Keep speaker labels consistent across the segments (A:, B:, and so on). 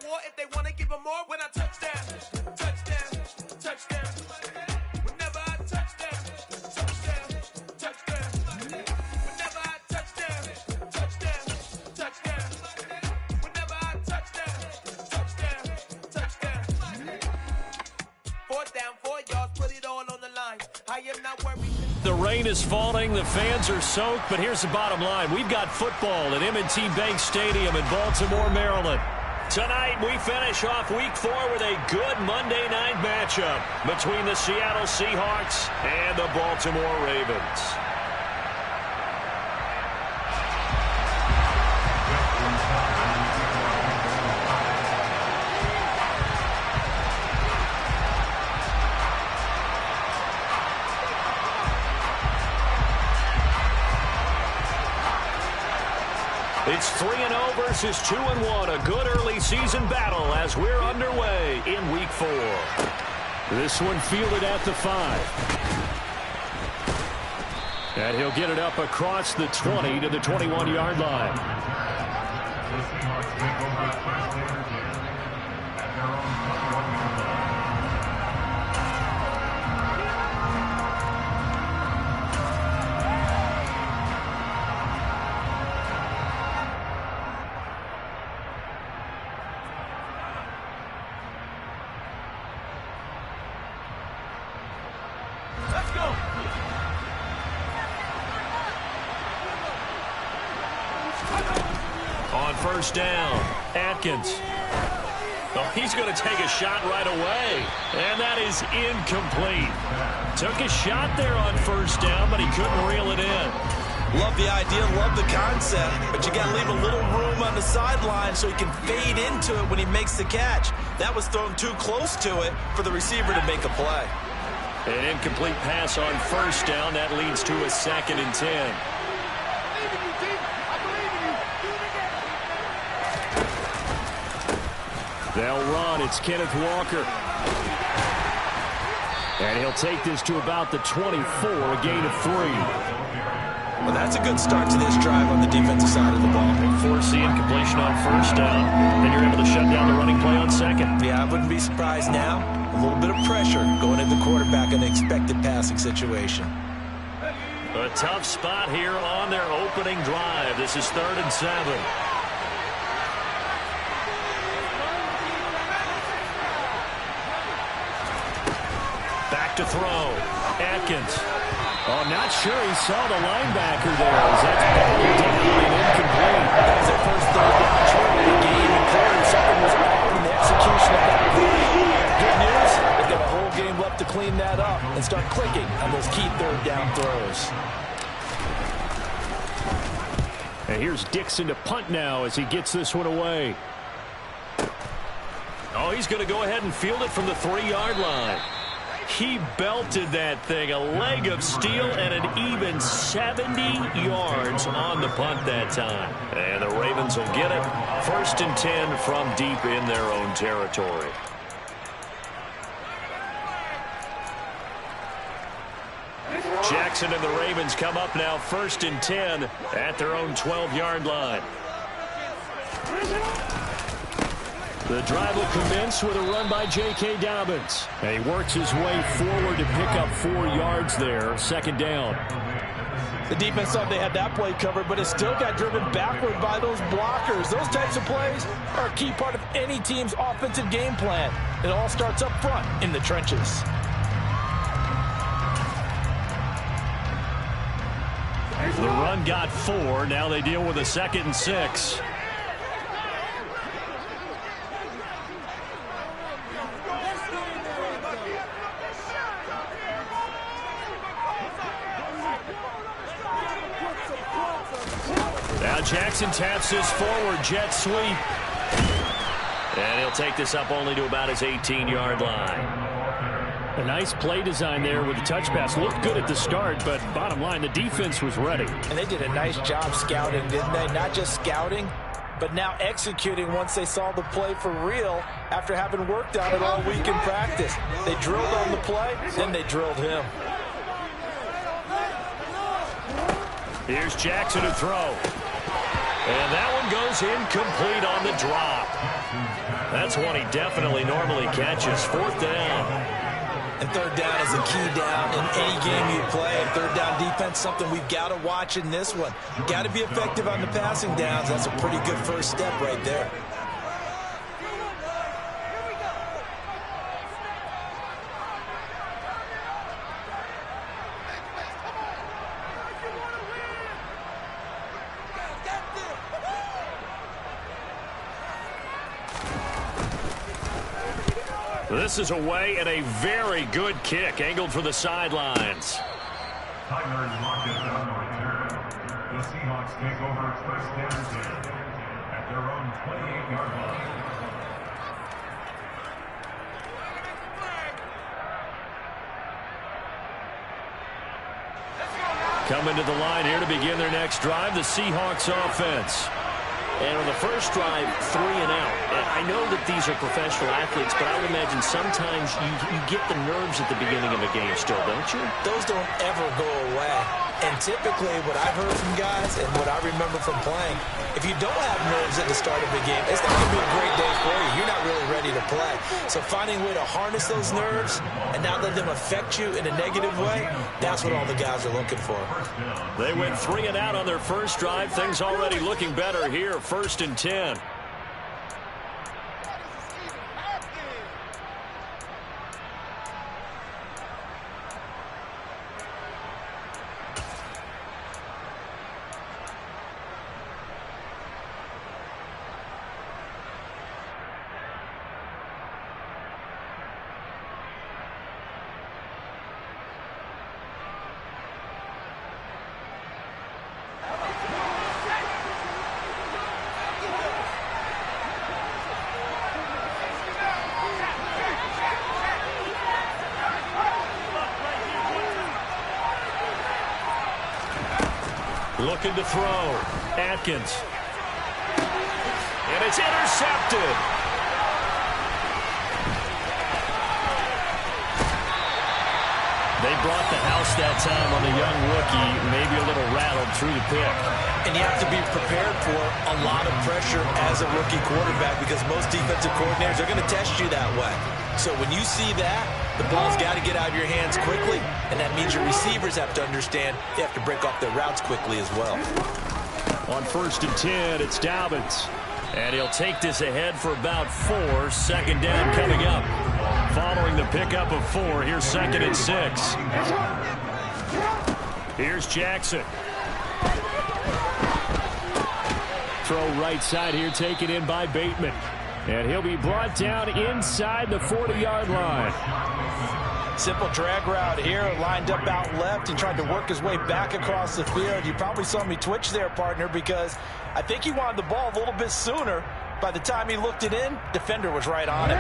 A: more if they want to give them more. When I touchdown, touchdown, touchdown. Whenever I touchdown, touchdown, touchdown. Whenever I touchdown, touchdown, touchdown. Whenever I touchdown, touchdown, touchdown. 4th down, 4 yards, put it all on the line. I am not worried.
B: The rain is falling, the fans are soaked, but here's the bottom line. We've got football at M&T Bank Stadium in Baltimore, Maryland. Tonight, we finish off Week 4 with a good Monday night matchup between the Seattle Seahawks and the Baltimore Ravens. It's 3-0 versus 2-1, a good early season battle as we're underway in Week 4. This one fielded at the 5. And he'll get it up across the 20 to the 21-yard line.
A: Let's go.
B: On first down, Atkins. Oh, he's going to take a shot right away. And that is incomplete. Took a shot there on first down, but he couldn't reel it in.
C: Love the idea, love the concept, but you got to leave a little room on the sideline so he can fade into it when he makes the catch. That was thrown too close to it for the receiver to make a play.
B: An incomplete pass on first down. That leads to a 2nd and 10. They'll run. It's Kenneth Walker. And he'll take this to about the 24, a gain of 3.
C: Well, that's a good start to this drive on the defensive side of the ball.
B: Force the incompletion on first down. Then you're able to shut down the running play on 2nd.
C: Yeah, I wouldn't be surprised now. A little bit of pressure going at the quarterback in the expected passing situation.
B: A tough spot here on their opening drive. This is 3rd and 7. Back to throw. Atkins. Oh, not sure he saw the linebacker there. As that's batted down and incomplete.
C: That was their first 3rd down try of the game, and clearly something was off in the execution of that play. Good news, they've got a whole game left to clean that up and start clicking on those key 3rd down throws.
B: And here's Dixon to punt now as he gets this one away. Oh, he's going to go ahead and field it from the 3-yard line. He belted that thing, a leg of steel, and an even 70 yards on the punt that time. And the Ravens will get it. 1st and 10 from deep in their own territory. Jackson and the Ravens come up now 1st and 10 at their own 12-yard line. The drive will commence with a run by J.K. Dobbins. And he works his way forward to pick up 4 yards there. 2nd down.
C: The defense thought they had that play covered, but it still got driven backward by those blockers. Those types of plays are a key part of any team's offensive game plan. It all starts up front in the trenches.
B: The run got 4. Now they deal with a 2nd and 6. Now Jackson taps this forward jet sweep. And he'll take this up only to about his 18-yard line. A nice play design there with the touch pass. Looked good at the start, but bottom line, the defense was ready.
C: And they did a nice job scouting, didn't they? Not just scouting, but now executing once they saw the play for real after having worked on it all week in practice. They drilled on the play, then they drilled him.
B: Here's Jackson to throw. And that one goes incomplete on the drop. That's one he definitely normally catches. Fourth down.
C: And third down is a key down in any game you play. And third down defense, something we've got to watch in this one. Got to be effective on the passing downs. That's a pretty good first step right there.
B: This is away and a very good kick, angled for the sidelines.
D: Tigers mark it down right there. The Seahawks take over first down at their own 28-yard line.
B: Coming to the line here to begin their next drive, the Seahawks offense.
E: And on the first drive, 3 and out. I know that these are professional athletes, but I would imagine sometimes you get the nerves at the beginning of a game still, don't you?
C: Those don't ever go away. And typically what I've heard from guys and what I remember from playing, if you don't have nerves at the start of a game, it's not going to be a great day for you. You're not really ready to play. So finding a way to harness those nerves and not let them affect you in a negative way, that's what all the guys are looking for.
B: They went 3 and out on their first drive. Things already looking better here. First and 10. Looking to throw. Atkins. And it's intercepted. They brought the house that time on the young rookie, maybe a little rattled through the pick.
C: And you have to be prepared for a lot of pressure as a rookie quarterback because most defensive coordinators are going to test you that way. So when you see that, the ball's got to get out of your hands quickly, and that means your receivers have to understand they have to break off their routes quickly as well.
B: On first and 10, it's Dobbins. And he'll take this ahead for about 4. Second down coming up. Following the pickup of 4, here's second and 6. Here's Jackson. Throw right side here, taken in by Bateman. And he'll be brought down inside the 40-yard line.
C: Simple drag route here, lined up out left and tried to work his way back across the field. You probably saw me twitch there, partner, because I think he wanted the ball a little bit sooner. By the time he looked it in, defender was right on it.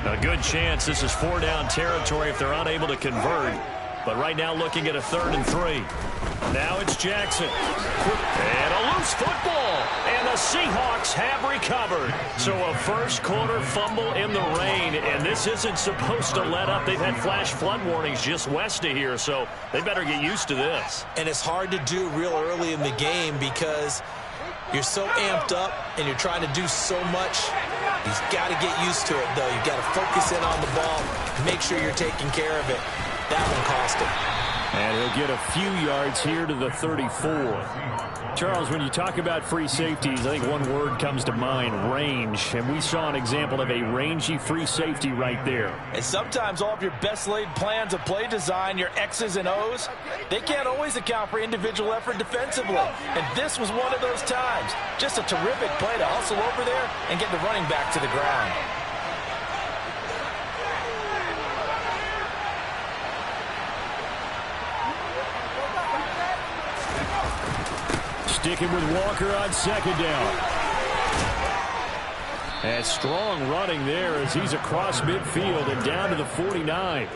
B: A good chance this is 4-down territory if they're unable to convert. But right now looking at a 3rd and 3. Now it's Jackson. And a loose football. And the Seahawks have recovered. So a first quarter fumble in the rain. And this isn't supposed to let up. They've had flash flood warnings just west of here. So they better get used to this.
C: And it's hard to do real early in the game because you're so amped up and you're trying to do so much. You've got to get used to it, though. You've got to focus in on the ball, make sure you're taking care of it. That one cost him.
B: And he'll get a few yards here to the 34. Charles, when you talk about free safeties, I think one word comes to mind, range. And we saw an example of a rangy free safety right there.
C: And sometimes all of your best laid plans of play design, your X's and O's, they can't always account for individual effort defensively. And this was one of those times. Just a terrific play to hustle over there and get the running back to the ground.
B: Sticking with Walker on second down. And strong running there as he's across midfield and down to the 49.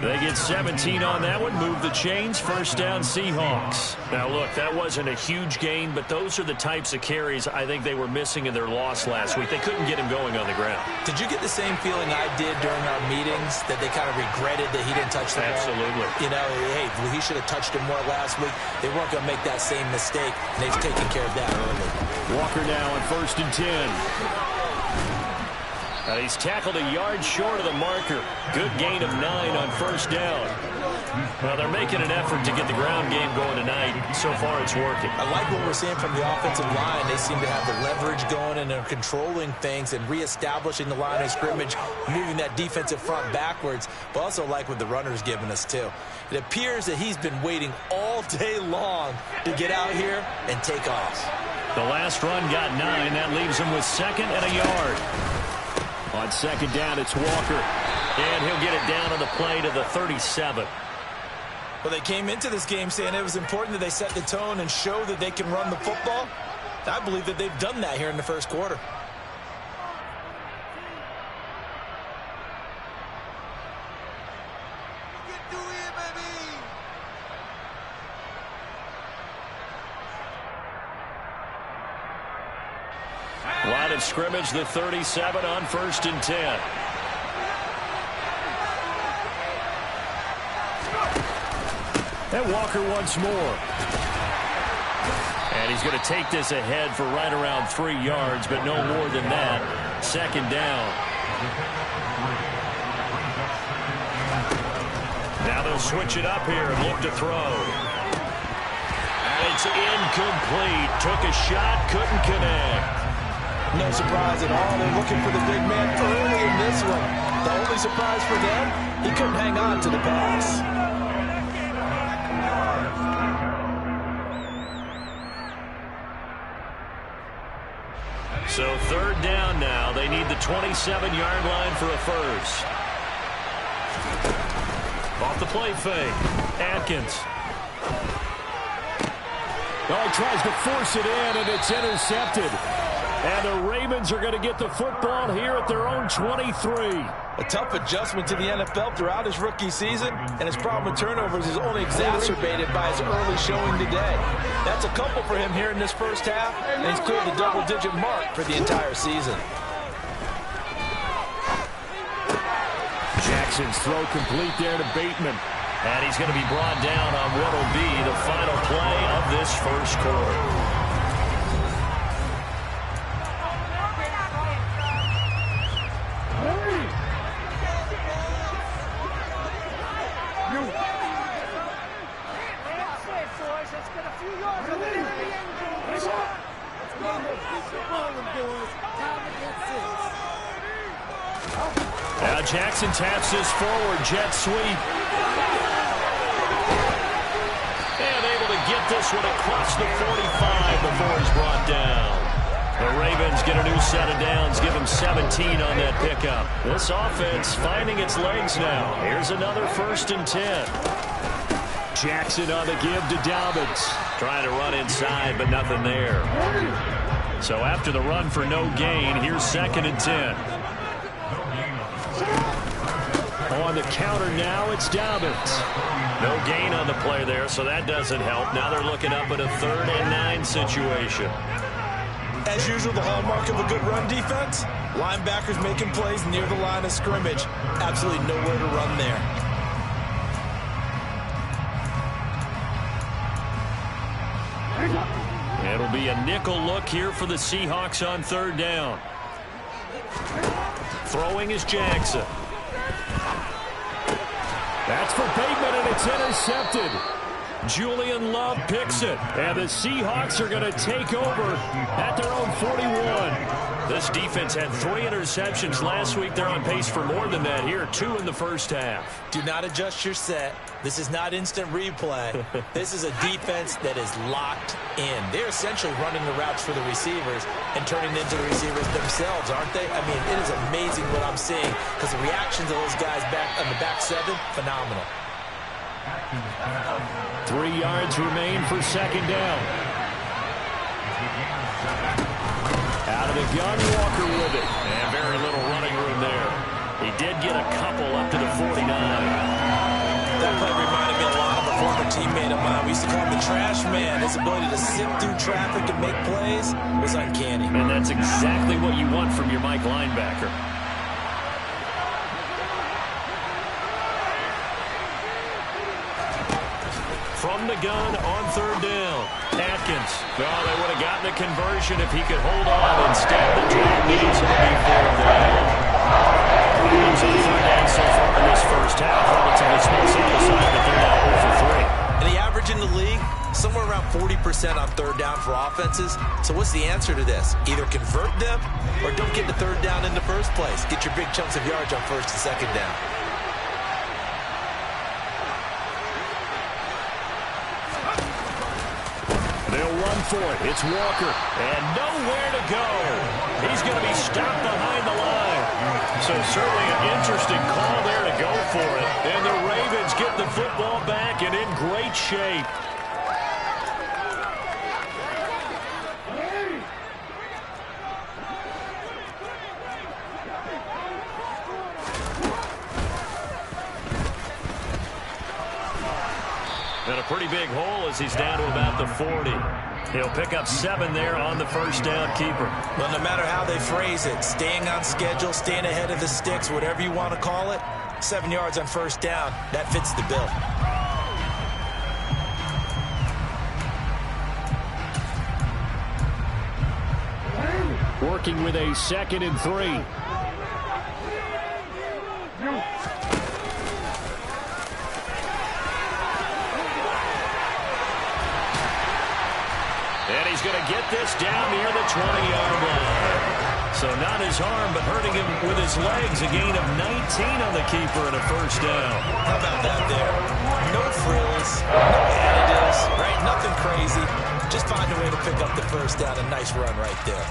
B: They get 17 on that one, move the chains, first down Seahawks. Now look, that wasn't a huge gain, but those are the types of carries I think they were missing in their loss last week. They couldn't get him going on the ground.
C: Did you get the same feeling I did during our meetings, that they kind of regretted that he didn't touch the ball?
B: Absolutely.
C: You know, hey, he should have touched him more last week. They weren't going to make that same mistake, and they've taken care of that early.
B: Walker now on first and 10. And he's tackled a yard short of the marker. Good gain of 9 on first down. Well, they're making an effort to get the ground game going tonight. So far, it's working.
C: I like what we're seeing from the offensive line. They seem to have the leverage going, and they're controlling things and reestablishing the line of scrimmage, moving that defensive front backwards, but also like what the runner's giving us, too. It appears that he's been waiting all day long to get out here and take off.
B: The last run got 9. That leaves him with 2nd and a yard. On 2nd down, it's Walker. And he'll get it down on the play to the 37.
C: Well, they came into this game saying it was important that they set the tone and show that they can run the football. I believe that they've done that here in the first quarter.
B: Line of scrimmage, the 37 on 1st and 10. And Walker once more. And he's going to take this ahead for right around 3 yards, but no more than that. 2nd down. Now they'll switch it up here and look to throw. And it's incomplete. Took a shot, couldn't connect.
C: No surprise at all. They're looking for the big man early in this one. The only surprise for them, he couldn't hang on to the pass.
B: So 3rd down now. They need the 27-yard line for a first. Off the play fake. Atkins. Oh, he tries to force it in, and it's intercepted. And the Ravens are going to get the football here at their own 23.
C: A tough adjustment to the NFL throughout his rookie season, and his problem with turnovers is only exacerbated by his early showing today. That's a couple for him here in this first half, and he's cleared the double-digit mark for the entire season.
B: Jackson's throw complete there to Bateman. And he's going to be brought down on what will be the final play of this first quarter. Now Jackson taps this forward, jet sweep. And able to get this one across the 45 before he's brought down. The Ravens get a new set of downs, give him 17 on that pickup. This offense finding its legs now. Here's another 1st and 10. Jackson on the give to Dobbins. Trying to run inside, but nothing there. So after the run for no gain, here's 2nd and 10. On the counter now, it's Dobbins. No gain on the play there, so that doesn't help. Now they're looking up at a 3rd and 9 situation.
C: As usual, the hallmark of a good run defense, linebackers making plays near the line of scrimmage. Absolutely nowhere to run there.
B: It'll be a nickel look here for the Seahawks on 3rd down. Throwing is Jackson. That's for Bateman, and it's intercepted. Julian Love picks it, and the Seahawks are going to take over at their own 41. This defense had 3 interceptions last week. They're on pace for more than that here, 2 in the first half.
C: Do not adjust your set. This is not instant replay. This is a defense that is locked in. They're essentially running the routes for the receivers and turning into the receivers themselves, aren't they? I mean, it is amazing what I'm seeing because the reactions of those guys back on the back 7, phenomenal.
B: 3 yards remain for 2nd down. Out of the gun, Walker with it. And very little running room there. He did get a couple up to the 49.
C: That play reminded me a lot of a former teammate of mine. We used to call him the trash man. His ability to sift through traffic and make plays was uncanny.
B: And that's exactly what you want from your Mike linebacker. From the gun on 3rd down. Atkins. Well, they would have gotten a conversion if he could hold on. Instead, the drag leads him to be 4th down.
E: Ravens on third down so far in this first half. Relatively small sample size, but they're now 0 for 3.
C: And the average in the league, somewhere around 40% on third down for offenses. So what's the answer to this? Either convert them or don't get the third down in the first place. Get your big chunks of yards on first and second down.
E: They'll run for it. It's Walker. And nowhere to go. He's going to be stopped behind the line. So certainly an interesting call there to go for it. And the Ravens get the football back and in great shape. And a pretty big hole as he's down to about the 40. He'll pick up 7 there on the first down keeper.
C: Well, no matter how they phrase it, staying on schedule, staying ahead of the sticks, whatever you want to call it, 7 yards on first down, that fits the bill.
E: Working with a 2nd and 3. And he's going to get this down near the 20-yard line. So not his arm, but hurting him with his legs. A gain of 19 on the keeper and a first down.
C: How about that there? No frills, no additives, right? Nothing crazy. Just find a way to pick up the first down. A nice run right there.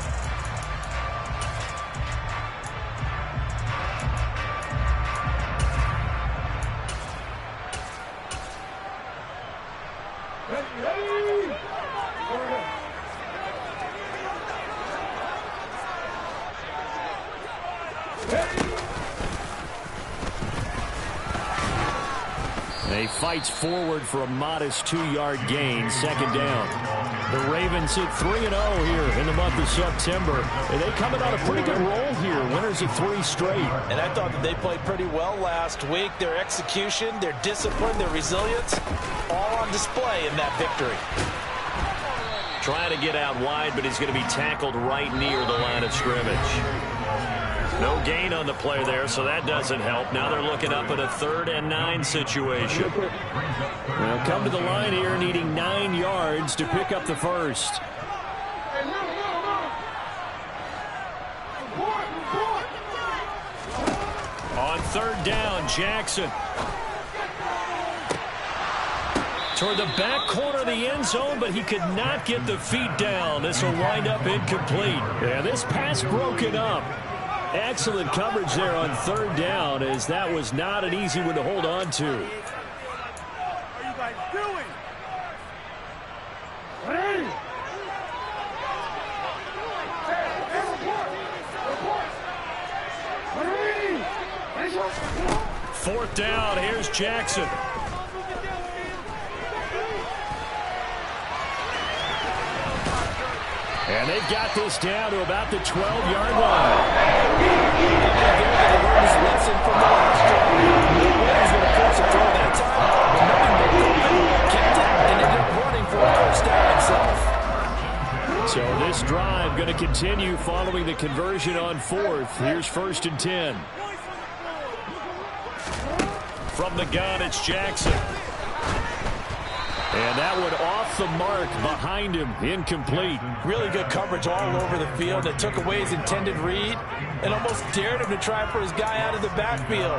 E: He fights forward for a modest 2-yard gain, second down. The Ravens hit 3-0 here in the month of September. And they coming on a pretty good roll here, winners of 3 straight.
C: And I thought that they played pretty well last week. Their execution, their discipline, their resilience, all on display in that victory.
B: Trying to get out wide, but he's going to be tackled right near the line of scrimmage. No gain on the play there, so that doesn't help. Now they're looking up at a 3rd and 9 situation.
E: They'll come to the line here needing 9 yards to pick up the first. On 3rd down, Jackson. Toward the back corner of the end zone, but he could not get the feet down. This will wind up incomplete. Yeah, this pass broken up. Excellent coverage there on 3rd down, as that was not an easy one to hold on to.
A: What are you guys doing? Ready?
E: 4th down, here's Jackson. And they've got this down to about the 12-yard line. So this drive going to continue following the conversion on 4th. Here's 1st and 10. From the gun, it's Jackson. And that one off the mark behind him, incomplete.
C: Really good coverage all over the field. It took away his intended read and almost dared him to try for his guy out of the backfield.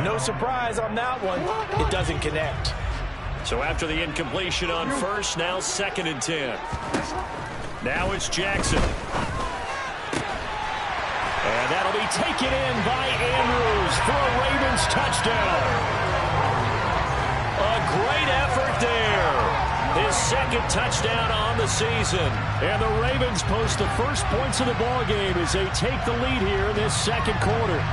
C: No surprise on that one. It doesn't connect.
E: So after the incompletion on 1st, now 2nd and 10. Now it's Jackson. And that'll be taken in by Andrews for a Ravens touchdown. A great effort there. His 2nd touchdown on the season. And the Ravens post the first points of the ball game as they take the lead here in this 2nd quarter.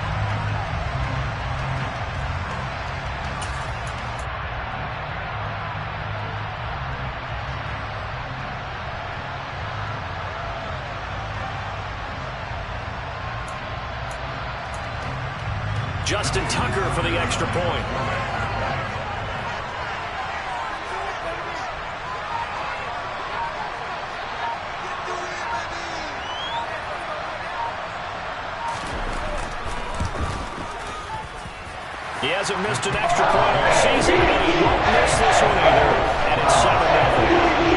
E: Justin Tucker for the extra point.
B: He hasn't missed an extra point all season, and he won't miss this one either. And it's 7-0.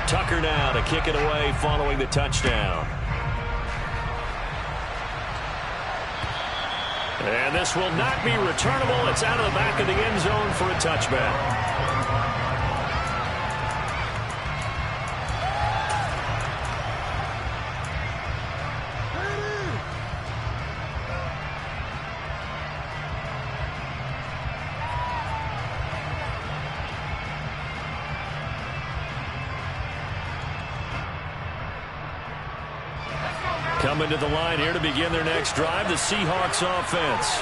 B: Tucker now to kick it away following the touchdown. And this will not be returnable. It's out of the back of the end zone for a touchback. Coming to the line here to begin their next drive, the Seahawks offense.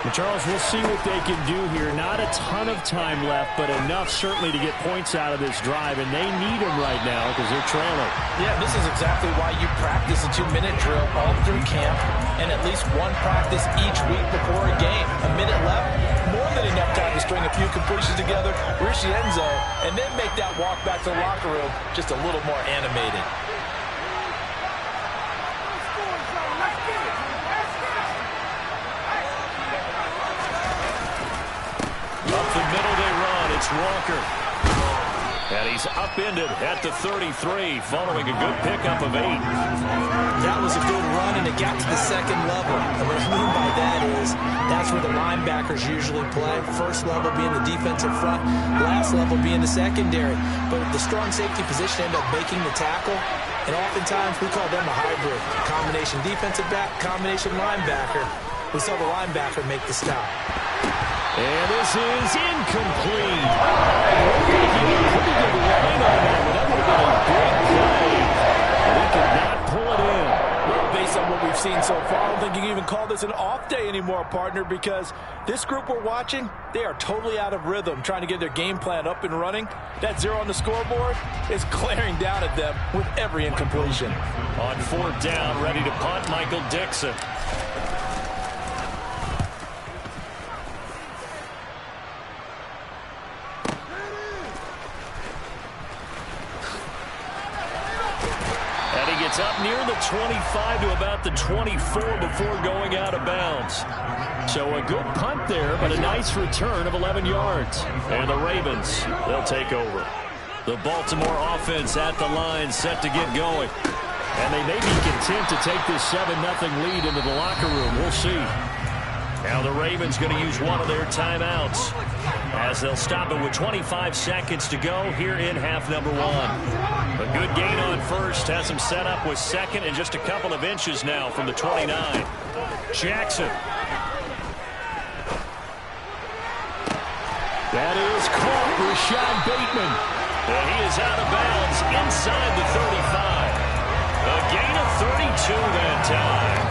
E: Well, Charles, we'll see what they can do here. Not a ton of time left, but enough certainly to get points out of this drive, and they need them right now because they're trailing.
C: Yeah, this is exactly why you practice a 2-minute drill all through camp and at least one practice each week before a game. A minute left, more than enough time to string a few completions together, reach the end zone, and then make that walk back to the locker room just a little more animated.
B: Walker. And he's upended at the 33 following a good pickup of 8.
C: That was a good run, and it got to the second level. And what I mean by that is that's where the linebackers usually play. First level being the defensive front, last level being the secondary. But the strong safety position ended up making the tackle, and oftentimes we call them a hybrid. Combination defensive back, combination linebacker. We saw the linebacker make the stop.
B: And this is incomplete. Pretty good line on that, but that would have been a big play. And he could not pull it in.
C: Well, based on what we've seen so far, I don't think you can even call this an off day anymore, partner, because this group we're watching, they are totally out of rhythm, trying to get their game plan up and running. That 0 on the scoreboard is glaring down at them with every incompletion.
B: On 4th down, ready to punt, Michael Dixon. It's up near the 25 to about the 24 before going out of bounds. So a good punt there, but a nice return of 11 yards. And the Ravens, they'll take over. The Baltimore offense at the line, set to get going. And they may be content to take this 7-0 lead into the locker room. We'll see. Now the Ravens going to use one of their timeouts as they'll stop it with 25 seconds to go here in half number 1. A good gain on first, has him set up with second and just a couple of inches now from the 29. Jackson.
E: That is caught, Rashad Bateman.
B: And he is out of bounds inside the 35. A gain of 32 that time.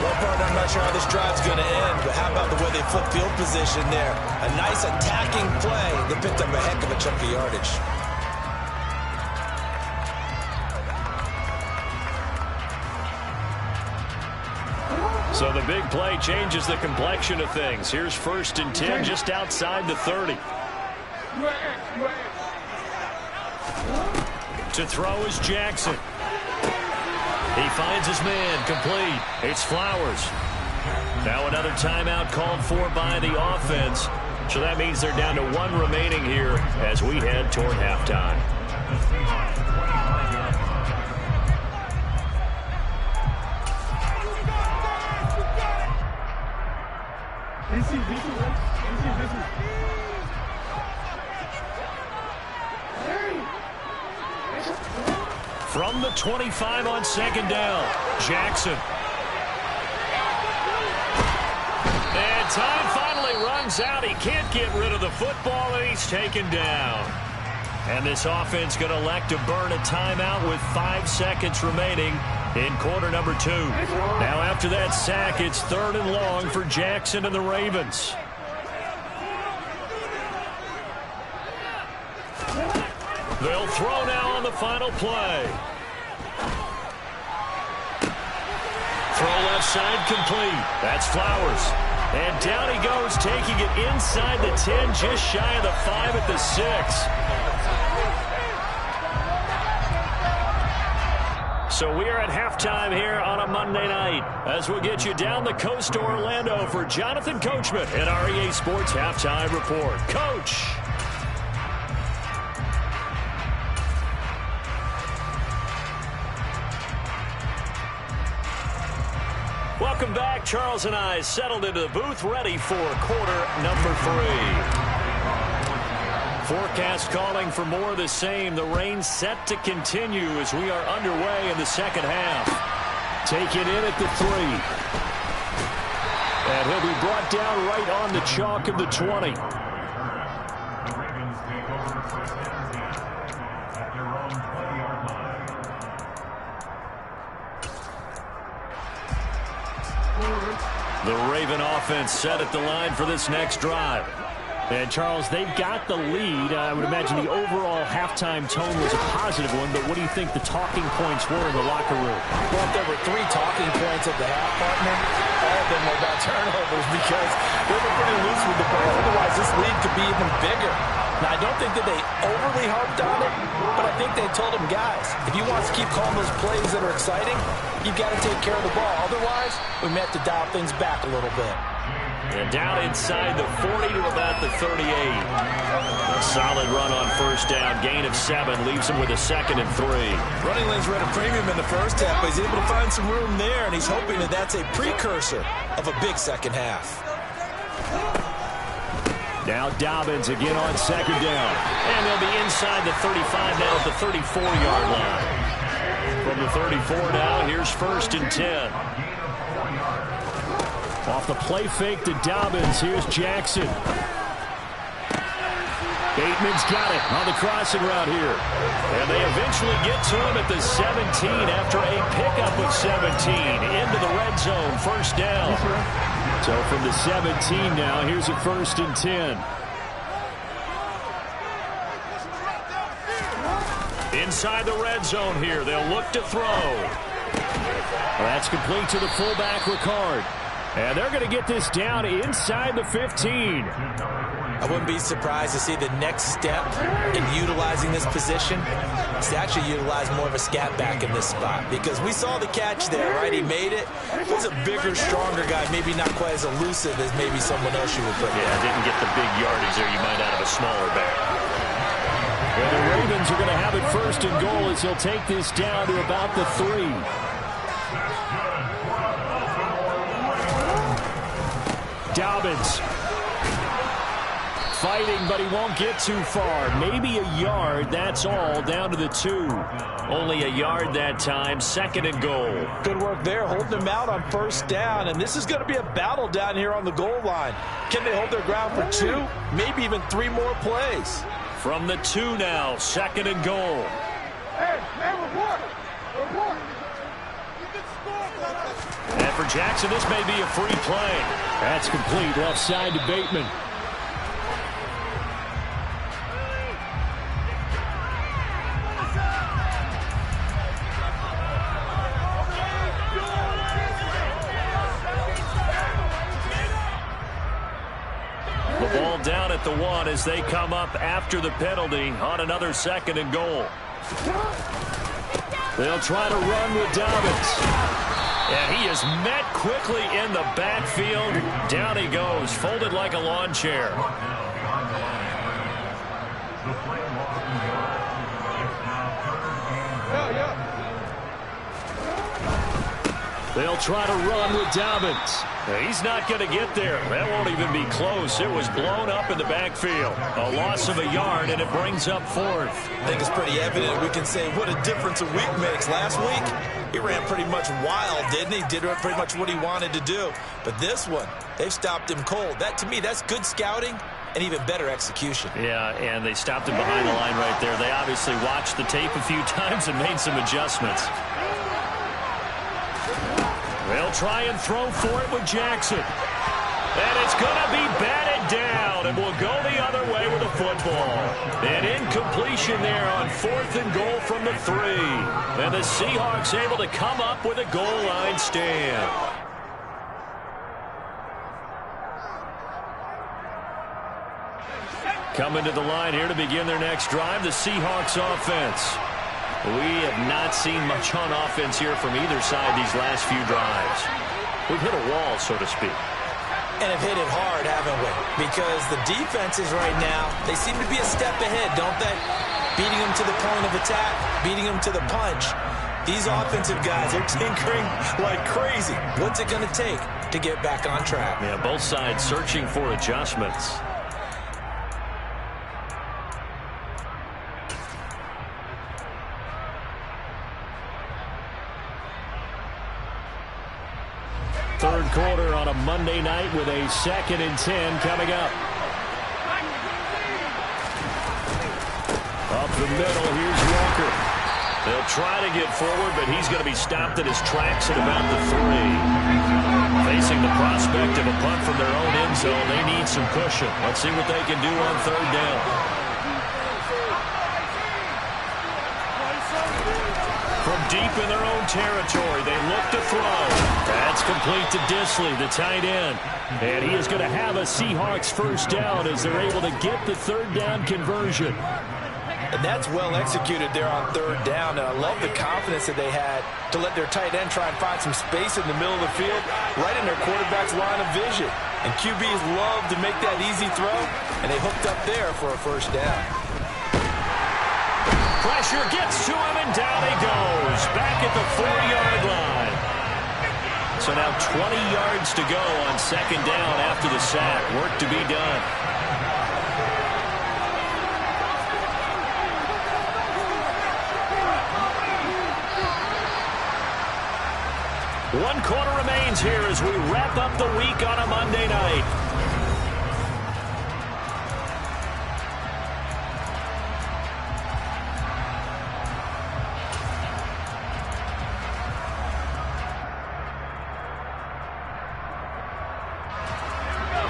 C: Well, partner, I'm not sure how this drive's going to end, but how about the way they flip field position there? A nice attacking play that picked up a heck of a chunk of yardage.
B: So the big play changes the complexion of things. Here's 1st and 10 just outside the 30. To throw is Jackson. He finds his man, complete. It's Flowers. Now another timeout called for by the offense. So that means they're down to 1 remaining here as we head toward halftime. From the 25 on 2nd down, Jackson. And time finally runs out. He can't get rid of the football, and he's taken down. And this offense going to elect to burn a timeout with 5 seconds remaining in quarter number 2. Now after that sack, it's 3rd and long for Jackson and the Ravens. They'll throw now on the final play. Throw left side complete. That's Flowers. And down he goes, taking it inside the 10, just shy of the 5 at the 6. So we are at halftime here on a Monday night as we'll get you down the coast to Orlando for Jonathan Coachman and our EA Sports Halftime Report. Coach! Welcome back. Charles and I settled into the booth, ready for quarter number 3. Forecast calling for more of the same. The rain set to continue as we are underway in the second half. Taken in at the 3. And he'll be brought down right on the chalk of the 20.
D: The Ravens take over first and 10 at their own 20-yard line.
B: The Raven offense set at the line for this next drive.
E: And, Charles, they've got the lead. I would imagine the overall halftime tone was a positive one, but what do you think the talking points were in the locker room?
C: Well, if there were 3 talking points at the half, partner, all of them were about turnovers because they were pretty loose with the ball. Otherwise, this lead could be even bigger. Now, I don't think that they overly harped on it, but I think they told them, guys, if you want to keep calling those plays that are exciting, you've got to take care of the ball. Otherwise, we may have to dial things back a little bit.
B: And down inside the 40 to about the 38. A solid run on first down. Gain of 7 leaves him with a 2nd and 3.
C: Running lanes were at a premium in the first half, but he's able to find some room there, and he's hoping that that's a precursor of a big second half.
E: Now Dobbins again on 2nd down.
B: And they'll be inside the 35 now at the 34-yard line. From the 34 now, here's 1st and 10.
E: Off the play fake to Dobbins. Here's Jackson. Bateman's got it on the crossing route here.
B: And they eventually get to him at the 17 after a pickup of 17 into the red zone. First down.
E: So from the 17 now, here's a 1st and 10.
B: Inside the red zone here. They'll look to throw.
E: That's complete to the fullback, Ricard. And they're going to get this down inside the 15.
C: I wouldn't be surprised to see the next step in utilizing this position is to actually utilize more of a scat back in this spot, because we saw the catch there, right? He made it. He's a bigger, stronger guy, maybe not quite as elusive as maybe someone else you would put.
B: Yeah, didn't get the big yardage there you might out of a smaller back.
E: And the Ravens are going to have it 1st and goal as he'll take this down to about the 3. Dobbins fighting, but he won't get too far. Maybe a yard, that's all, down to the 2.
B: Only a yard that time, 2nd and goal.
C: Good work there, holding them out on first down, and this is going to be a battle down here on the goal line. Can they hold their ground for 2, maybe even 3 more plays?
B: From the 2 now, 2nd and goal. And for Jackson, this may be a free play.
E: That's complete, left side to Bateman.
B: The ball down at the 1 as they come up after the penalty on another 2nd and goal.
E: They'll try to run with Dobbins.
B: And he is met quickly in the backfield. Down he goes, folded like a lawn chair.
E: They'll try to run with Dobbins.
B: He's not going to get there. That won't even be close. It was blown up in the backfield. A loss of a yard, and it brings up 4th.
C: I think it's pretty evident. We can say what a difference a week makes. Last week, he ran pretty much wild, didn't he? Did pretty much what he wanted to do. But this one, they've stopped him cold. That, to me, that's good scouting and even better execution.
B: Yeah, and they stopped him behind the line right there. They obviously watched the tape a few times and made some adjustments. They'll try and throw for it with Jackson. And it's going to be batted down, and we'll go the other way with a football. An incompletion there on 4th and goal from the 3. And the Seahawks able to come up with a goal line stand. Coming to the line here to begin their next drive, the Seahawks offense. We have not seen much on offense here from either side these last few drives. We've hit a wall, so to speak.
C: And have hit it hard, haven't we? Because the defenses right now, they seem to be a step ahead, don't they? Beating them to the point of attack, beating them to the punch. These offensive guys are tinkering like crazy. What's it going to take to get back on track?
B: Yeah, both sides searching for adjustments. Third quarter on a Monday night with a 2nd and 10 coming up. Up the middle, here's Walker. They'll try to get forward, but he's going to be stopped in his tracks at about the 3. Facing the prospect of a punt from their own end zone, they need some cushion. Let's see what they can do on 3rd down. From deep in their own territory, they look to throw. That's complete to Disley, the tight end. And he is going to have a Seahawks first down as they're able to get the 3rd down conversion.
C: And that's well executed there on 3rd down. And I love the confidence that they had to let their tight end try and find some space in the middle of the field, right in their quarterback's line of vision. And QBs love to make that easy throw, and they hooked up there for a first down.
B: Pressure gets to him, and down he goes. Back at the 4-yard line. So now 20 yards to go on 2nd down after the sack. Work to be done. One quarter remains here as we wrap up the week on a Monday night.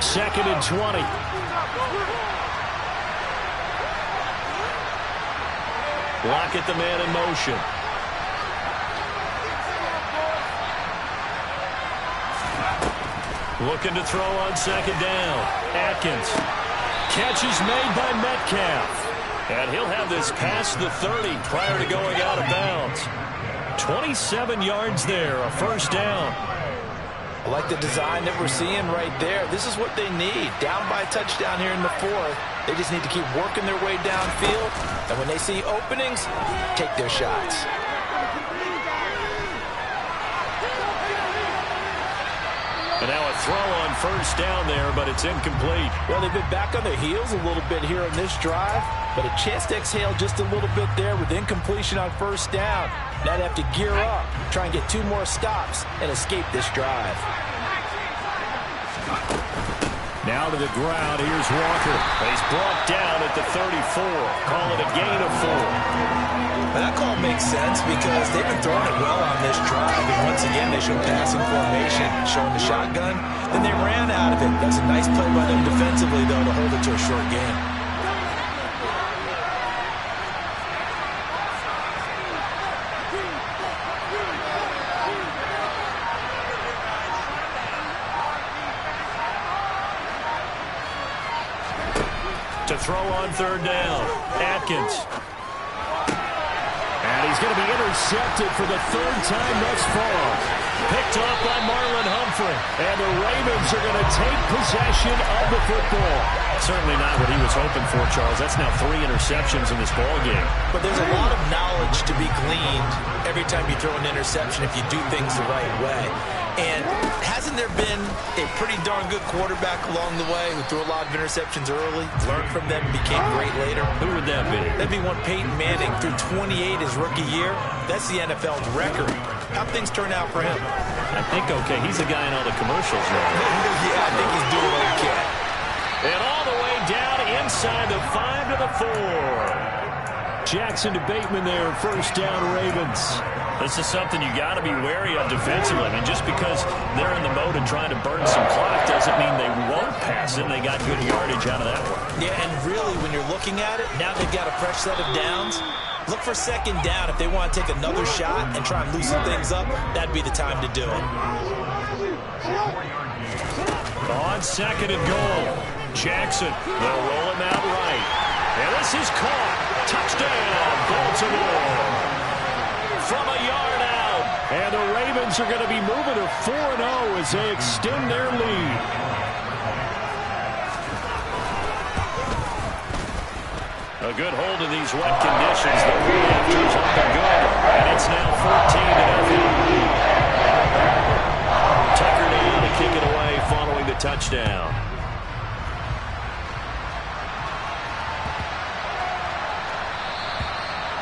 B: Second and 20. Lockett the man in motion. Looking to throw on 2nd down. Atkins. Catch is made by Metcalf. And he'll have this past the 30 prior to going out of bounds. 27 yards there, a first down.
C: I like the design that we're seeing right there. This is what they need. Down by a touchdown here in the 4th. They just need to keep working their way downfield. And when they see openings, take their shots.
B: And now a throw on first down there, but it's incomplete.
C: Well, they've been back on their heels a little bit here on this drive, but a chance to exhale just a little bit there with incompletion on first down. Now they have to gear up, try and get 2 more stops, and escape this drive.
B: Now to the ground, here's Walker. He's brought down at the 34. Call it a gain of 4.
C: Well, that call makes sense because they've been throwing it well on this drive. And once again, they showed passing formation, showing the shotgun. Then they ran out of it. That's a nice play by them defensively, though, to hold it to a short game.
B: To throw on 3rd down. Atkins. And he's going to be intercepted for the 3rd time thus far. Picked off by Marlon Humphrey. And the Ravens are going to take possession of the football. Certainly not what he was hoping for, Charles. That's now 3 interceptions in this ball game.
C: But there's a lot of knowledge to be gleaned every time you throw an interception if you do things the right way. And hasn't there been a pretty darn good quarterback along the way who threw a lot of interceptions early, learned from them, and became great later?
B: Who would that be?
C: That'd be one Peyton Manning, threw 28 his rookie year. That's the NFL's record. How'd things turn out for him?
B: I think okay. He's the guy in all the commercials now.
C: Yeah, I think he's doing okay.
B: And all the way down inside the 5 to the 4. Jackson to Bateman there, first down Ravens. This is something you got to be wary of defensively. I mean, just because they're in the mode of trying to burn some clock doesn't mean they won't pass it. They got good yardage out of that one.
C: Yeah, and really, when you're looking at it, now they've got a fresh set of downs. Look for second down. If they want to take another shot and try and loosen things up, that'd be the time to do it.
B: On second and goal, Jackson. They'll roll him out right. And this is caught. Touchdown, Baltimore. From a yard out. And the Ravens are going to be moving to 4-0 as they extend their lead. A good hold in these wet conditions. The after's up and good. And it's now 14-0. Tucker down to kick it away following the touchdown.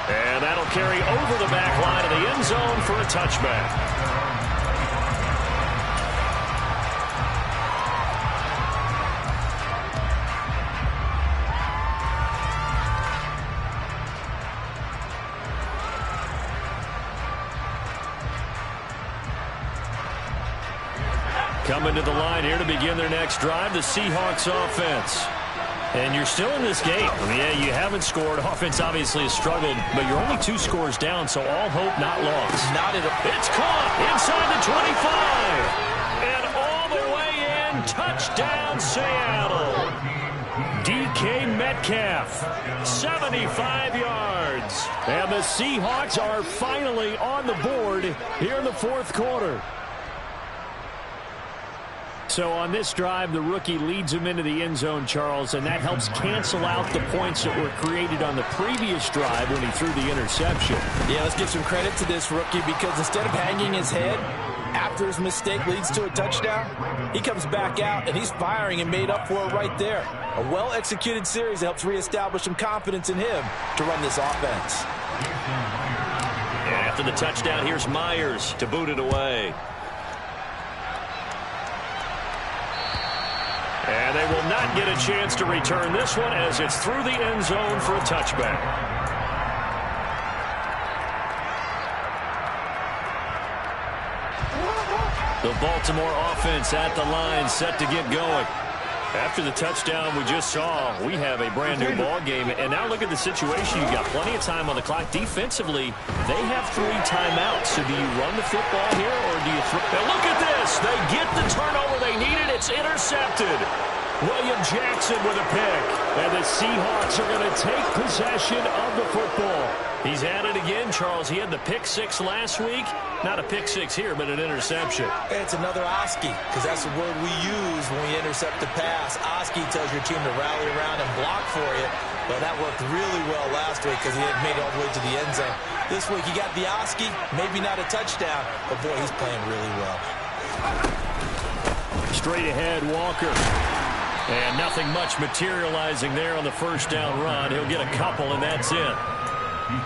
B: And that'll carry over the back line of the end zone for a touchback. Coming to the line here to begin their next drive, the Seahawks offense. And you're still in this game. I mean, yeah, you haven't scored. Offense obviously has struggled, but you're only 2 scores down, so all hope not lost.
C: Not at all.
B: It's caught inside the 25. And all the way in, touchdown Seattle. DK Metcalf, 75 yards. And the Seahawks are finally on the board here in the fourth quarter. So on this drive, the rookie leads him into the end zone, Charles, and that helps cancel out the points that were created on the previous drive when he threw the interception.
C: Yeah, let's give some credit to this rookie because instead of hanging his head after his mistake leads to a touchdown, he comes back out and he's firing and made up for it right there. A well-executed series helps reestablish some confidence in him to run this offense.
B: And after the touchdown, here's Myers to boot it away. And they will not get a chance to return this one as it's through the end zone for a touchback. The Baltimore offense at the line, set to get going. After the touchdown we just saw, we have a brand new ball game. And now look at the situation. You've got plenty of time on the clock. Defensively, they have 3 timeouts. So do you run the football here or do you throw? Now look at this. They get the turnover they needed. It's intercepted. William Jackson with a pick. And the Seahawks are going to take possession of the football. He's at it again, Charles. He had the pick 6 last week. Not a pick 6 here, but an interception.
C: It's another Oski, because that's the word we use when we intercept a pass. Oski tells your team to rally around and block for you. But that worked really well last week because he had made it all the way to the end zone. This week he got the Oski, maybe not a touchdown, but boy, he's playing really well.
B: Straight ahead, Walker. And nothing much materializing there on the first down run. He'll get a couple, and that's it.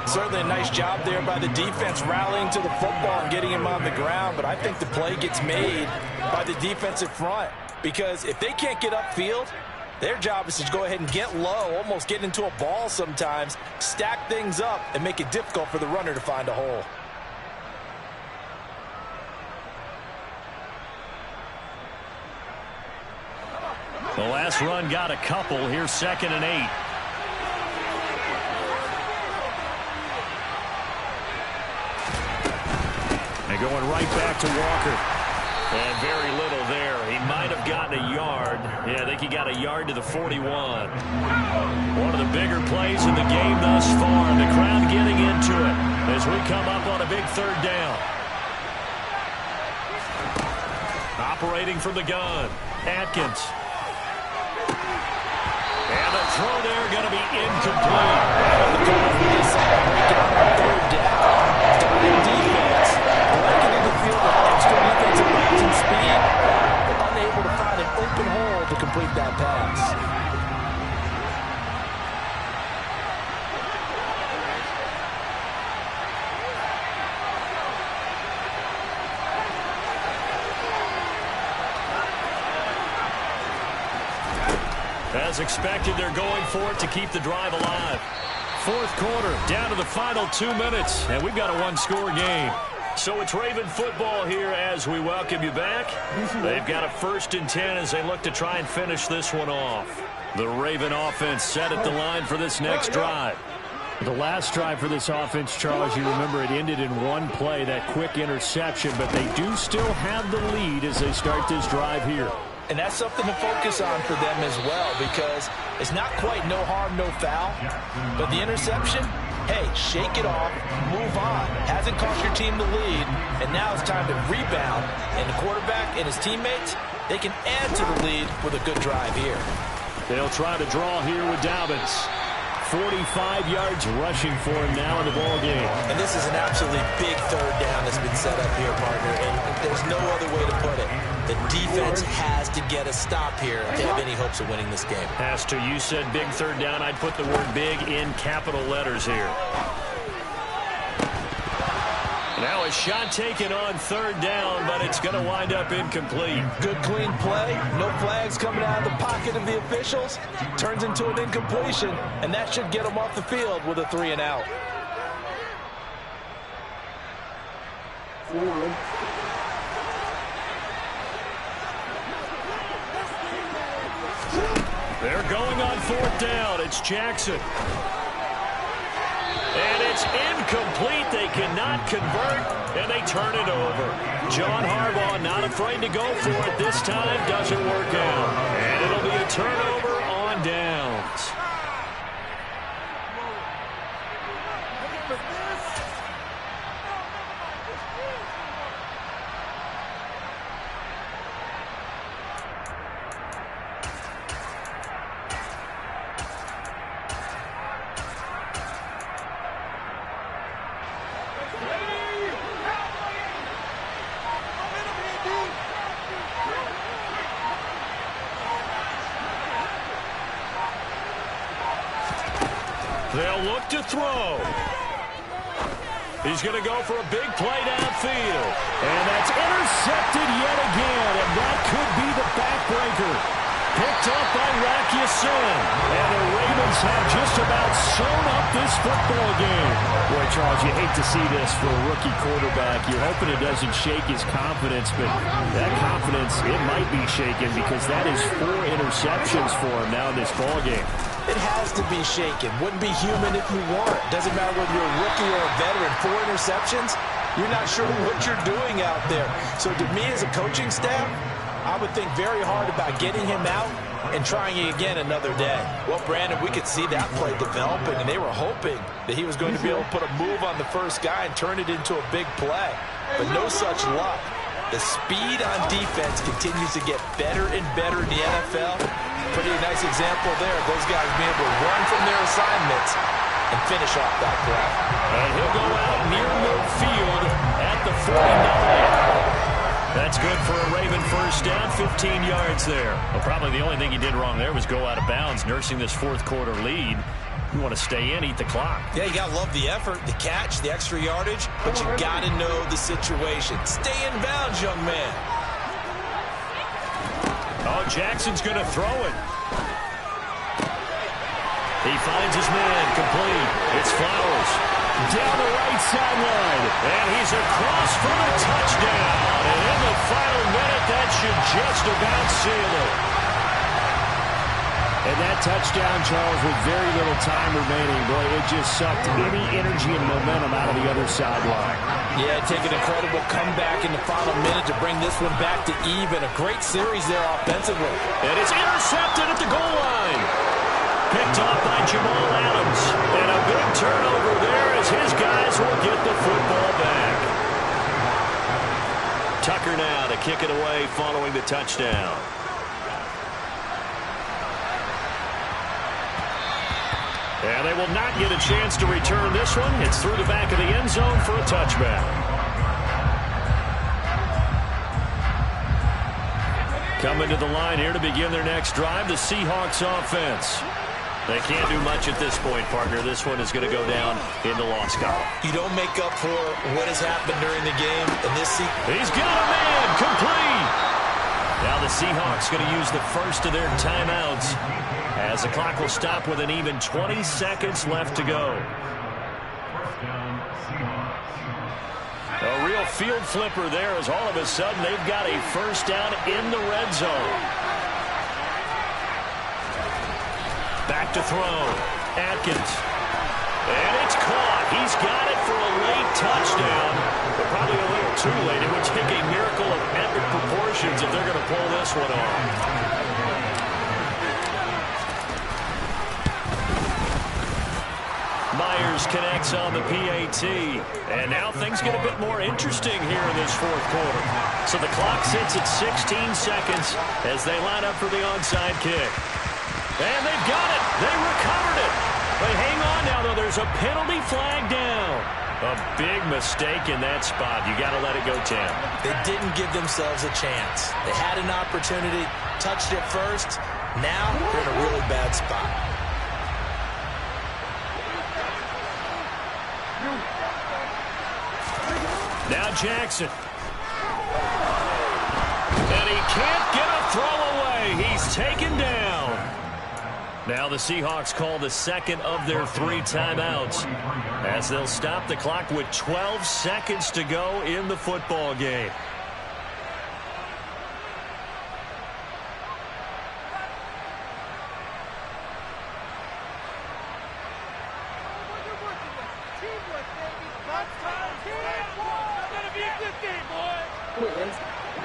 C: Certainly a nice job there by the defense rallying to the football and getting him on the ground, but I think the play gets made by the defensive front because if they can't get upfield, their job is to go ahead and get low, almost get into a ball sometimes, stack things up, and make it difficult for the runner to find a hole.
B: The last run got a couple. Here's 2nd and 8. And going right back to Walker. And very little there. He might have gotten a yard. Yeah, I think he got a yard to the 41. One of the bigger plays in the game thus far. The crowd getting into it as we come up on a big 3rd down. Operating from the gun, Atkins. And the throw there going to be incomplete.
C: The goal for this breakout on 3rd down. Starting defense, breaking into the field with extra defensive routes and speed, unable to find an open hole to complete that pass.
B: As expected, they're going for it to keep the drive alive. fourth quarter, down to the final 2 minutes, and we've got a one-score game. So it's Raven football here as we welcome you back. They've got a 1st and 10 as they look to try and finish this one off. The Raven offense set at the line for this next drive.
E: The last drive for this offense, Charles, you remember it ended in one play, that quick interception, but they do still have the lead as they start this drive here.
C: And that's something to focus on for them as well, because it's not quite no harm, no foul. But the interception, hey, shake it off, move on. Hasn't cost your team the lead, and now it's time to rebound. And the quarterback and his teammates, they can add to the lead with a good drive here.
E: They'll try to draw here with Dobbins. 45 yards rushing for him now in the ball game.
C: And this is an absolutely big third down that's been set up here, partner, and there's no other way to put it. The defense has to get a stop here to have any hopes of winning this game.
B: Has to. You said big third down. I'd put the word big in capital letters here. Now a shot taken on third down, but it's going to wind up incomplete.
C: Good, clean play. No flags coming out of the pocket of the officials. Turns into an incompletion, and that should get them off the field with a 3 and out.
B: They're going on 4th down. It's Jackson. And it's incomplete. They cannot convert, and they turn it over. John Harbaugh not afraid to go for it this time. Doesn't work out. And it'll be a turnover on downs. They'll look to throw. He's going to go for a big play downfield.
E: And that's intercepted yet again, and that could be the backbreaker. Picked up by Rakiason. And the Ravens have just about sewn up this football game. Boy, Charles, you hate to see this for a rookie quarterback. You're hoping it doesn't shake his confidence, but that confidence, it might be shaken because that is 4 interceptions for him now in this ball game.
C: It has to be shaken. Wouldn't be human if you weren't. Doesn't matter whether you're a rookie or a veteran. 4 interceptions, you're not sure what you're doing out there. So to me as a coaching staff, I would think very hard about getting him out and trying it again another day. Well, Brandon, we could see that play developing, and they were hoping that he was going to be able to put a move on the first guy and turn it into a big play. But no such luck. The speed on defense continues to get better and better in the NFL. Pretty nice example there of those guys being able to run from their assignments and finish off that play.
B: And he'll go out near midfield at the 49. That's good for a Raven first down, 15 yards there. Well, probably the only thing he did wrong there was go out of bounds, nursing this fourth quarter lead. You want to stay in, eat the clock.
C: Yeah, you got to love the effort, the catch, the extra yardage, but you got to know the situation. Stay in bounds, young man.
B: Oh, Jackson's going to throw it. He finds his man, complete. It's Flowers.
E: Down the right sideline.
B: And he's across for the touchdown. And in the final minute, that should just about seal it.
E: And that touchdown, Charles, with very little time remaining, boy, it just sucked any energy and momentum out of the other sideline.
C: Yeah, take an incredible comeback in the final minute to bring this one back to even. A great series there offensively.
B: And it's intercepted at the goal line. Picked off by Jamal Adams. And a big turnover there as his guys will get the football back. Tucker now to kick it away following the touchdown. And they will not get a chance to return this one. It's through the back of the end zone for a touchback. Coming to the line here to begin their next drive, the Seahawks offense. They can't do much at this point, partner. This one is going to go down in the loss column.
C: You don't make up for what has happened during the game. And
B: he's got a man, complete. Now the Seahawks going to use the first of their timeouts as the clock will stop with an even 20 seconds left to go.
D: First down, Seahawks.
B: A real field flipper there as all of a sudden they've got a first down in the red zone. Back to throw. Atkins. And it's caught. He's got it for a late touchdown, but probably a little too late. It would take a miracle of epic proportions if they're going to pull this one off. Myers connects on the PAT. And now things get a bit more interesting here in this fourth quarter. So the clock sits at 16 seconds as they line up for the onside kick. And they've got it. They recovered it. But hang on now, though. There's a penalty flag down. A big mistake in that spot. You got to let it go, Tim.
C: They didn't give themselves a chance. They had an opportunity, touched it first. Now they're in a really bad spot.
B: Now Jackson. And he can't get a throw away. He's taken down. Now the Seahawks call the second of their 3 timeouts as they'll stop the clock with 12 seconds to go in the football game.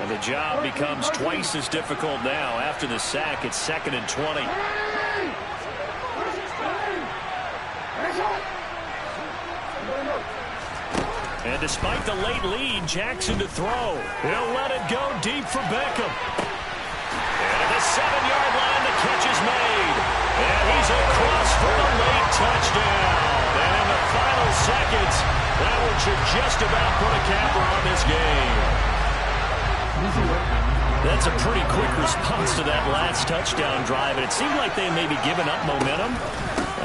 B: And the job becomes twice as difficult now. After the sack, it's 2nd and 20. And despite the late lead, Jackson to throw. He'll let it go deep for Beckham. And at the 7-yard line, the catch is made. And he's across for a late touchdown. And in the final seconds, that one should just about put a capper on this game. That's a pretty quick response to that last touchdown drive, and it seemed like they may be giving up momentum.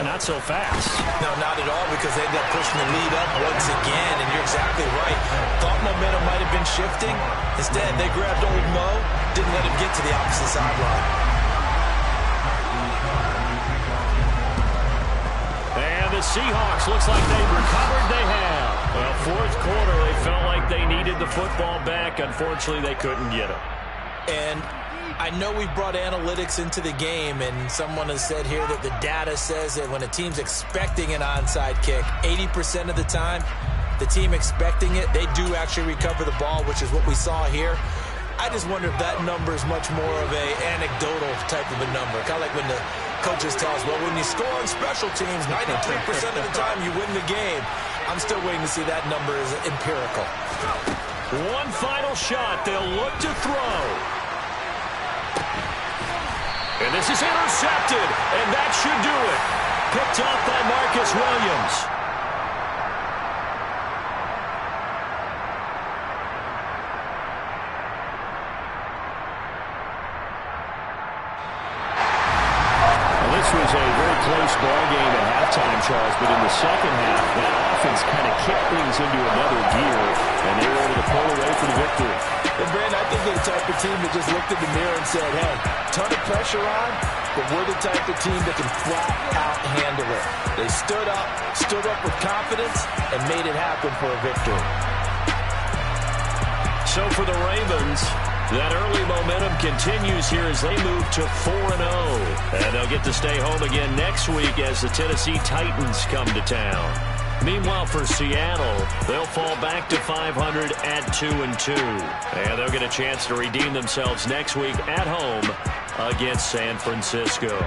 B: Not so fast.
C: No, not at all, because they ended up pushing the lead up once again, and you're exactly right. Thought momentum might have been shifting. Instead, they grabbed old Mo, didn't let him get to the opposite sideline.
B: And the Seahawks, looks like they've recovered. They have. Well, fourth quarter, they felt like they needed the football back. Unfortunately, they couldn't get it.
C: And I know we brought analytics into the game, and someone has said here that the data says that when a team's expecting an onside kick, 80% of the time, the team expecting it, they do actually recover the ball, which is what we saw here. I just wonder if that number is much more of a anecdotal type of a number. Kind of like when the coaches tell us, well, when you score on special teams, 93% of the time you win the game. I'm still waiting to see that number is empirical.
B: One final shot. They'll look to throw. And this is intercepted, and that should do it. Picked off by Marcus Williams. Well, this was a very close ball game at halftime, Charles, but in the second half, that offense kind of kicked things into another gear, and they were able to pull away for the victory.
C: And Brandon, I think they're the type of team that just looked in the mirror and said, hey, ton of pressure on, but we're the type of team that can flat out handle it. They stood up with confidence, and made it happen for a victory.
B: So for the Ravens, that early momentum continues here as they move to 4-0. And they'll get to stay home again next week as the Tennessee Titans come to town. Meanwhile, for Seattle, they'll fall back to 500 at 2-2. And they'll get a chance to redeem themselves next week at home against San Francisco.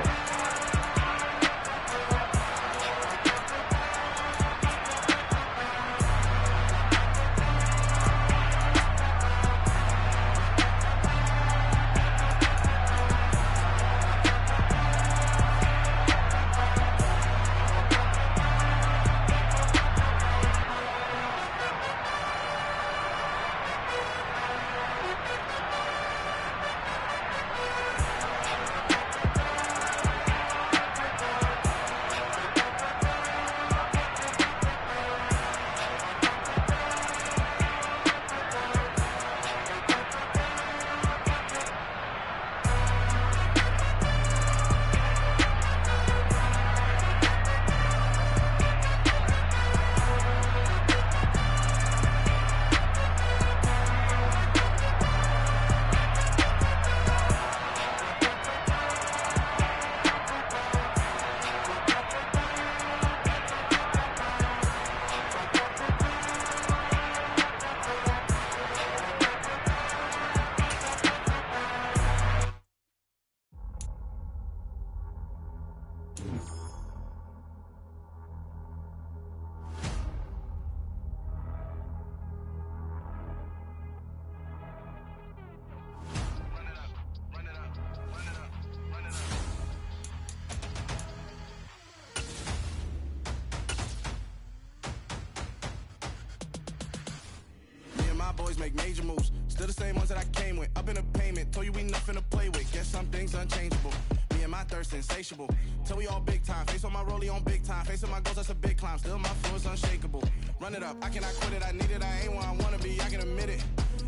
F: Boys make major moves, still the same ones that I came with. Up in the payment, told you we nothing to play with. Guess some things unchangeable. Me and my thirst insatiable. Till we all big time. Face on my rollie on big time. Facing my goals, that's a big climb. Still my flow is unshakable. Run it up, I cannot quit it. I need it, I ain't where I wanna be. I can admit it.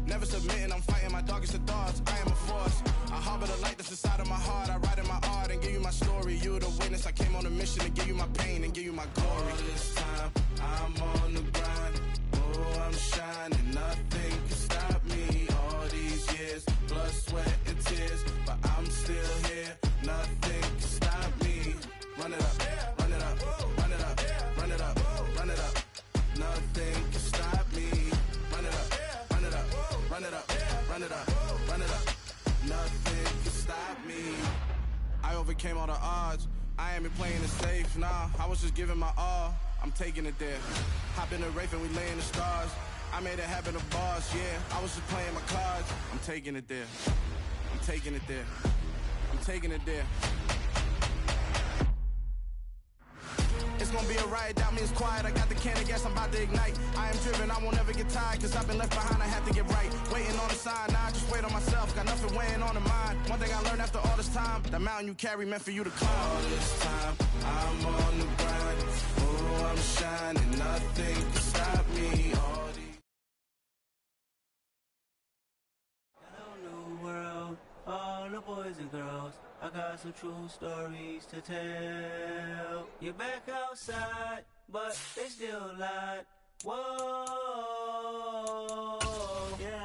F: Never submitting, I'm fighting my darkest of thoughts. I am a force. I harbor the light that's inside of my heart. I write in my art and give you my story. You the witness. I came on a mission to give you my pain and give you my glory. All this time, I'm on the grind. Oh, I'm shining, nothing can stop me. All these years, blood, sweat, and tears, but I'm still here. Nothing can stop me. Run it up, run it up, run it up, run it up, run it up. Nothing can stop me. Run it up, run it up, run it up, run it up, run it up. Nothing can stop me. I overcame all the odds. I ain't been playing it safe, nah. I was just giving my all. I'm taking it there. Hop in the Wraith and we lay in the stars. I made it happen to boss, yeah. I was just playing my cards. I'm taking it there. I'm taking it there. I'm taking it there. It's gonna be a riot, doubt me it's quiet. I got the can of gas, I'm about to ignite. I am driven, I won't ever get tired, cause I've been left behind, I have to get right. Waiting on the sign, now I just wait on myself. Got nothing weighing on the mind. One thing I learned after all this time, the mountain you carry meant for you to climb. All this time, I'm on the grind. Oh, I'm shining, nothing can stop me. All these
G: Hello, new world, all the boys and girls. I got some true stories to tell. You're back outside, but they still lied. Whoa, yeah.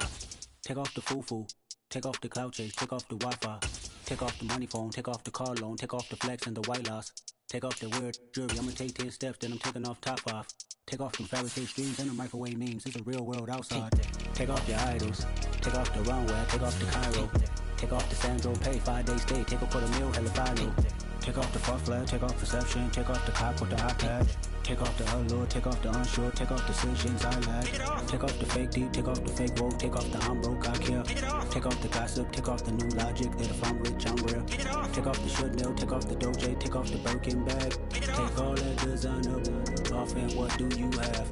G: Take off the foo-foo, take off the cloud chase, take off the Wi-Fi, take off the money phone, take off the car loan, take off the flex and the white loss, take off the weird jewelry. I'ma take 10 steps, then I'm taking off top 5. Take off them fabricate streams and the microwave memes. It's a real world outside. Take off your idols, take off the runway, take off the Cairo. Take off the Sandro pay, 5-day stay, take a quarter meal, hella final. Take off the fuck flag, take off perception, take off the cop with the iPad. Take off the allure, take off the unsure, take off decisions I lack. Take off the fake deep, take off the fake woke, take off the I'm broke, I care. Take off the gossip, take off the new logic, that if I'm rich, I'm real. Take off the should know, take off the Doge, take off the Birkin bag. Take all that designer off and what do you have?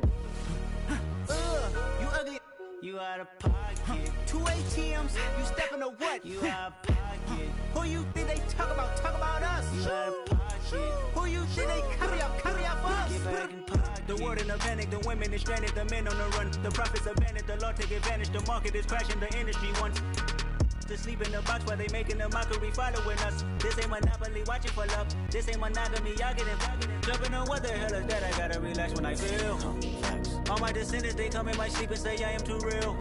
G: You ugly. You out of pocket. 2 ATMs, you stepping to what? You out of pocket. Who you think they talk about us? You out of pocket. Who you think they carry up for us? Get back in pocket. The world in a panic, the women is stranded, the men on the run. The profits abandoned, the law take advantage, the market is crashing, the industry wants to sleep in the box while they making a mockery following us. This ain't Monopoly, watching for love. This ain't monogamy, y'all getting jumping on what the hell is that? I gotta relax when I feel. All my descendants, they come in my sleep and say I am too real.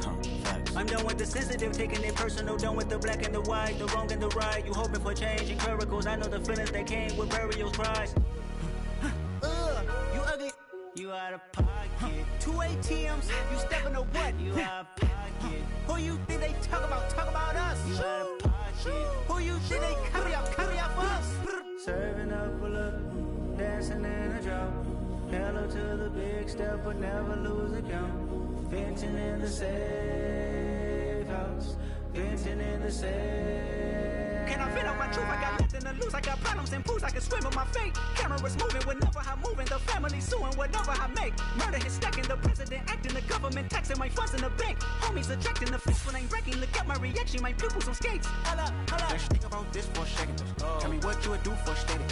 G: I'm done with the sensitive, taking it personal. Done with the black and the white, the wrong and the right. You hoping for change and miracles. I know the feelings that came with burial cries. You ugly. You out of pocket. 2 ATMs, you stepping to what? You out of pocket. Who you think they talk about us? You out of pocket. Who you think they carry up for us? Serving up a look, dancing in a drop. Hello to the big step, but never lose a count. Venting in the safe house. Venting in the safe. Can I feel out my truth? I got nothing to lose. I got problems and pools. I can swim with my fate. Cameras moving whenever I'm moving. The family suing whatever I make. Murder is stacking. The president acting. The government taxing my funds in the bank. Homies attracting the fist when I'm wrecking. Look at my reaction. My pupils on skates. Holla, holla. Let's think about this for a second. Tell me what you would do for a steady.